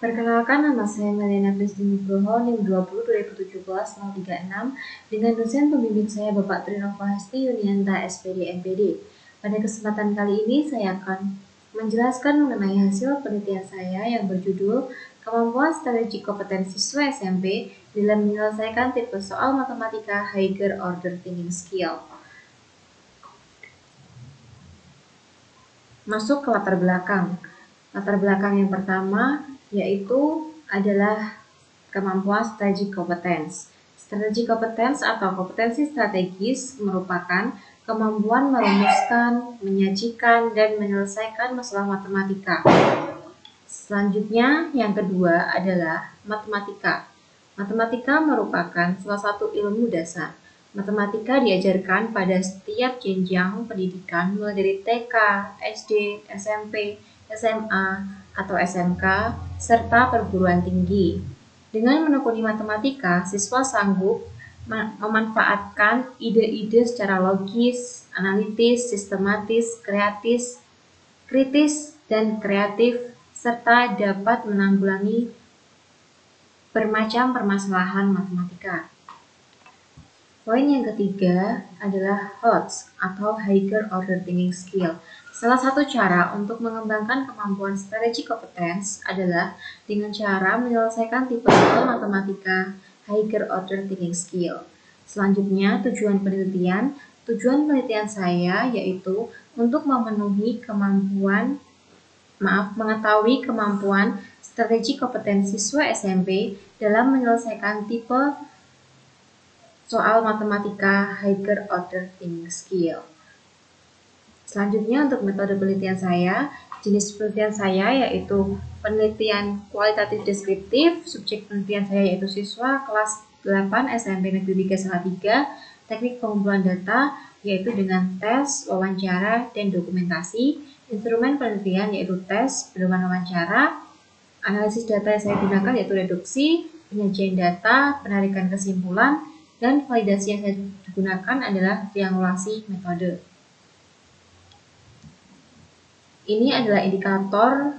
Perkenalkan, nama saya Melena Kristi Nugroho, NIM 20 2017 036, dengan dosen pembimbing saya Bapak Trinova Hesti Yunianta SPD MPD. Pada kesempatan kali ini saya akan menjelaskan mengenai hasil penelitian saya yang berjudul Kemampuan Strategi Kompetensi Siswa SMP dalam menyelesaikan tipe soal matematika higher order thinking skill. Masuk ke latar belakang. Latar belakang yang pertama yaitu adalah kemampuan strategi kompetens. Strategi kompetens atau kompetensi strategis merupakan kemampuan merumuskan, menyajikan, dan menyelesaikan masalah matematika. Selanjutnya, yang kedua adalah matematika. Matematika merupakan salah satu ilmu dasar. Matematika diajarkan pada setiap jenjang pendidikan mulai dari TK, SD, SMP, SMA, atau SMK, serta perguruan tinggi. Dengan menekuni matematika, siswa sanggup memanfaatkan ide-ide secara logis, analitis, sistematis, kritis, dan kreatif, serta dapat menanggulangi bermacam permasalahan matematika. Poin yang ketiga adalah HOTS atau Higher Order Thinking Skill. Salah satu cara untuk mengembangkan kemampuan strategi kompetens adalah dengan cara menyelesaikan tipe soal matematika Higher Order Thinking Skill. Selanjutnya, tujuan penelitian saya yaitu untuk mengetahui kemampuan strategi kompetensi siswa SMP dalam menyelesaikan tipe soal matematika higher order thinking skill. Selanjutnya, untuk metode penelitian saya, jenis penelitian saya yaitu penelitian kualitatif deskriptif. Subjek penelitian saya yaitu siswa kelas 8 SMP Negeri 3 Salatiga, teknik pengumpulan data yaitu dengan tes, wawancara, dan dokumentasi. Instrumen penelitian yaitu tes, pedoman wawancara. Analisis data yang saya gunakan yaitu reduksi, penyajian data, penarikan kesimpulan, dan validasi yang saya gunakan adalah triangulasi metode. Ini adalah indikator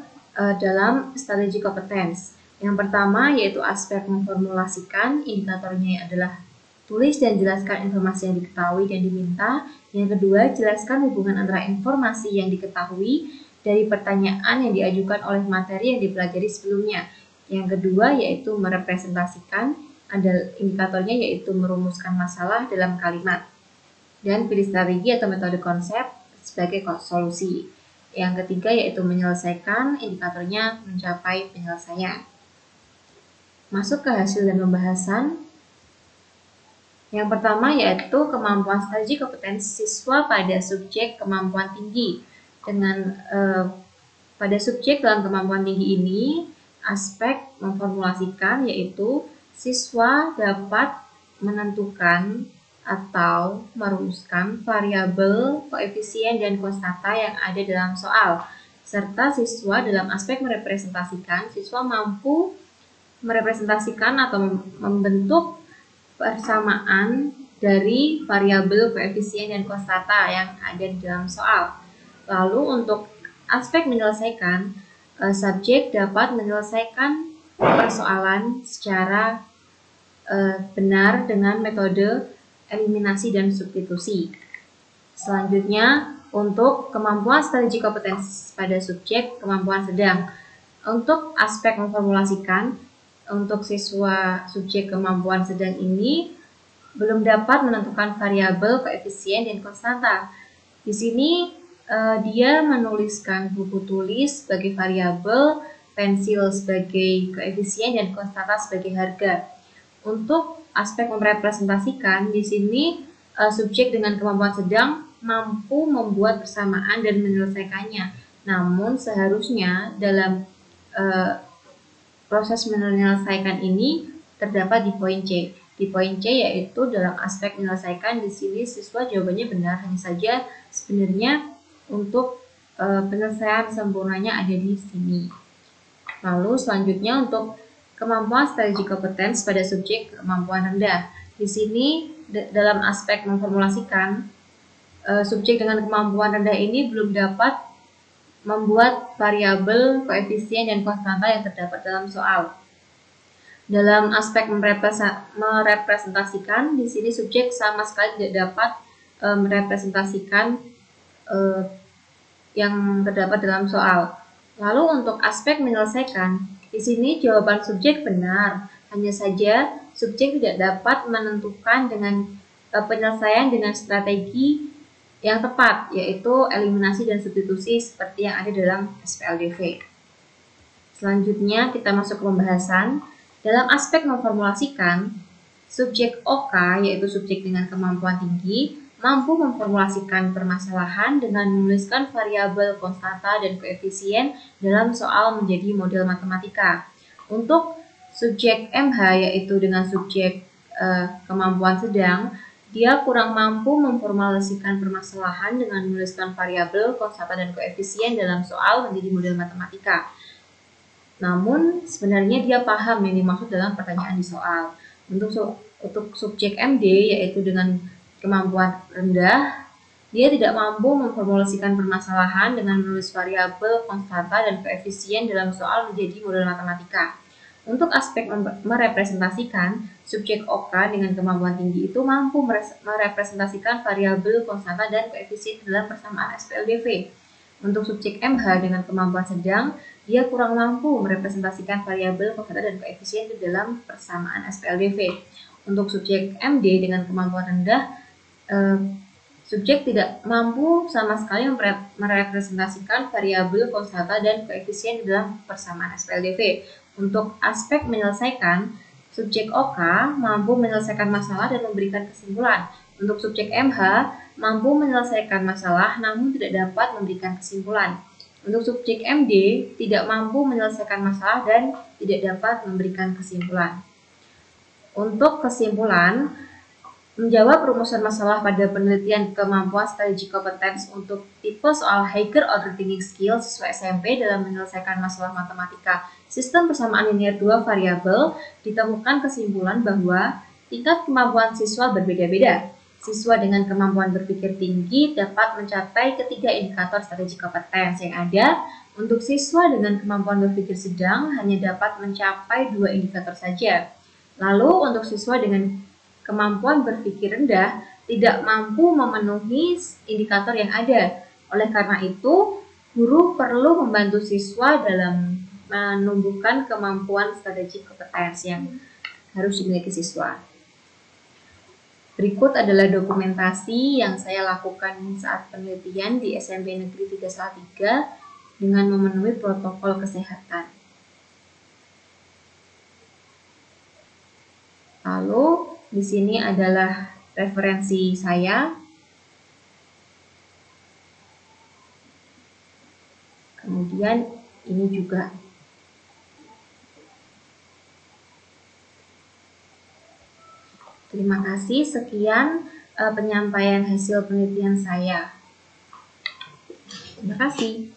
dalam strategi kompetens. Yang pertama yaitu aspek memformulasikan. Indikatornya adalah tulis dan jelaskan informasi yang diketahui dan diminta. Yang kedua, jelaskan hubungan antara informasi yang diketahui dari pertanyaan yang diajukan oleh materi yang dipelajari sebelumnya. Yang kedua yaitu merepresentasikan. Ada indikatornya yaitu merumuskan masalah dalam kalimat. Dan pilih strategi atau metode konsep sebagai solusi. Yang ketiga yaitu menyelesaikan, indikatornya mencapai penyelesaian. Masuk ke hasil dan pembahasan. Yang pertama yaitu kemampuan strategi kompetensi siswa pada subjek kemampuan tinggi. Pada subjek dalam kemampuan tinggi ini, aspek memformulasikan yaitu siswa dapat menentukan atau merumuskan variabel, koefisien, dan konstanta yang ada dalam soal. Serta siswa dalam aspek merepresentasikan, siswa mampu merepresentasikan atau membentuk persamaan dari variabel, koefisien, dan konstanta yang ada di dalam soal. Lalu untuk aspek menyelesaikan, subjek dapat menyelesaikan persoalan secara benar dengan metode eliminasi dan substitusi. Selanjutnya, untuk kemampuan strategi kompetensi pada subjek kemampuan sedang. Untuk aspek memformulasikan, untuk siswa subjek kemampuan sedang ini belum dapat menentukan variabel, koefisien, dan konstanta. Di sini dia menuliskan buku tulis sebagai variabel, pensil sebagai koefisien, dan konstanta sebagai harga. Untuk aspek merepresentasikan, di sini subjek dengan kemampuan sedang mampu membuat persamaan dan menyelesaikannya. Namun seharusnya dalam proses menyelesaikan ini terdapat di poin C. Di poin C yaitu dalam aspek menyelesaikan, di sini siswa jawabannya benar, hanya saja sebenarnya untuk penyelesaian sempurnanya ada di sini. Lalu selanjutnya untuk kemampuan strategi kompetens pada subjek kemampuan rendah. Di sini dalam aspek memformulasikan, subjek dengan kemampuan rendah ini belum dapat membuat variabel, koefisien, dan konstanta yang terdapat dalam soal. Dalam aspek merepresentasikan, di sini subjek sama sekali tidak dapat merepresentasikan yang terdapat dalam soal. Lalu untuk aspek menyelesaikan, di sini jawaban subjek benar, hanya saja subjek tidak dapat menentukan dengan penyelesaian dengan strategi yang tepat, yaitu eliminasi dan substitusi seperti yang ada dalam SPLDV. Selanjutnya kita masuk ke pembahasan. Dalam aspek memformulasikan, subjek OK, yaitu subjek dengan kemampuan tinggi, mampu memformulasikan permasalahan dengan menuliskan variabel, konstanta, dan koefisien dalam soal menjadi model matematika. Untuk subjek MH, yaitu dengan subjek kemampuan sedang, dia kurang mampu memformulasikan permasalahan dengan menuliskan variabel, konstanta, dan koefisien dalam soal menjadi model matematika. Namun, sebenarnya dia paham yang dimaksud dalam pertanyaan di soal. Untuk subjek MD, yaitu dengan kemampuan rendah, dia tidak mampu memformulasikan permasalahan dengan menulis variabel, konstanta, dan koefisien dalam soal menjadi model matematika. Untuk aspek merepresentasikan, subjek OK dengan kemampuan tinggi itu mampu merepresentasikan variabel, konstanta, dan koefisien dalam persamaan SPLDV. Untuk subjek MH dengan kemampuan sedang, dia kurang mampu merepresentasikan variabel, konstanta, dan koefisien di dalam persamaan SPLDV. Untuk subjek MD dengan kemampuan rendah, subjek tidak mampu sama sekali merepresentasikan variabel, konstanta, dan koefisien di dalam persamaan SPLDV. Untuk aspek menyelesaikan, subjek OK mampu menyelesaikan masalah dan memberikan kesimpulan. Untuk subjek MH mampu menyelesaikan masalah namun tidak dapat memberikan kesimpulan. Untuk subjek MD tidak mampu menyelesaikan masalah dan tidak dapat memberikan kesimpulan. Untuk kesimpulan, menjawab rumusan masalah pada penelitian kemampuan strategi kompetens untuk tipe soal higher order thinking skill siswa SMP dalam menyelesaikan masalah matematika sistem persamaan linear 2 variabel, ditemukan kesimpulan bahwa tingkat kemampuan siswa berbeda-beda. Siswa dengan kemampuan berpikir tinggi dapat mencapai ketiga indikator strategi kompetens yang ada. Untuk siswa dengan kemampuan berpikir sedang hanya dapat mencapai 2 indikator saja. Lalu untuk siswa dengan kemampuan berpikir rendah tidak mampu memenuhi indikator yang ada. Oleh karena itu, guru perlu membantu siswa dalam menumbuhkan kemampuan strategi kompetens yang harus dimiliki siswa. Berikut adalah dokumentasi yang saya lakukan saat penelitian di SMP Negeri 3 Salatiga dengan memenuhi protokol kesehatan. Lalu, di sini adalah referensi saya. Kemudian, ini juga. Terima kasih, sekian penyampaian hasil penelitian saya. Terima kasih.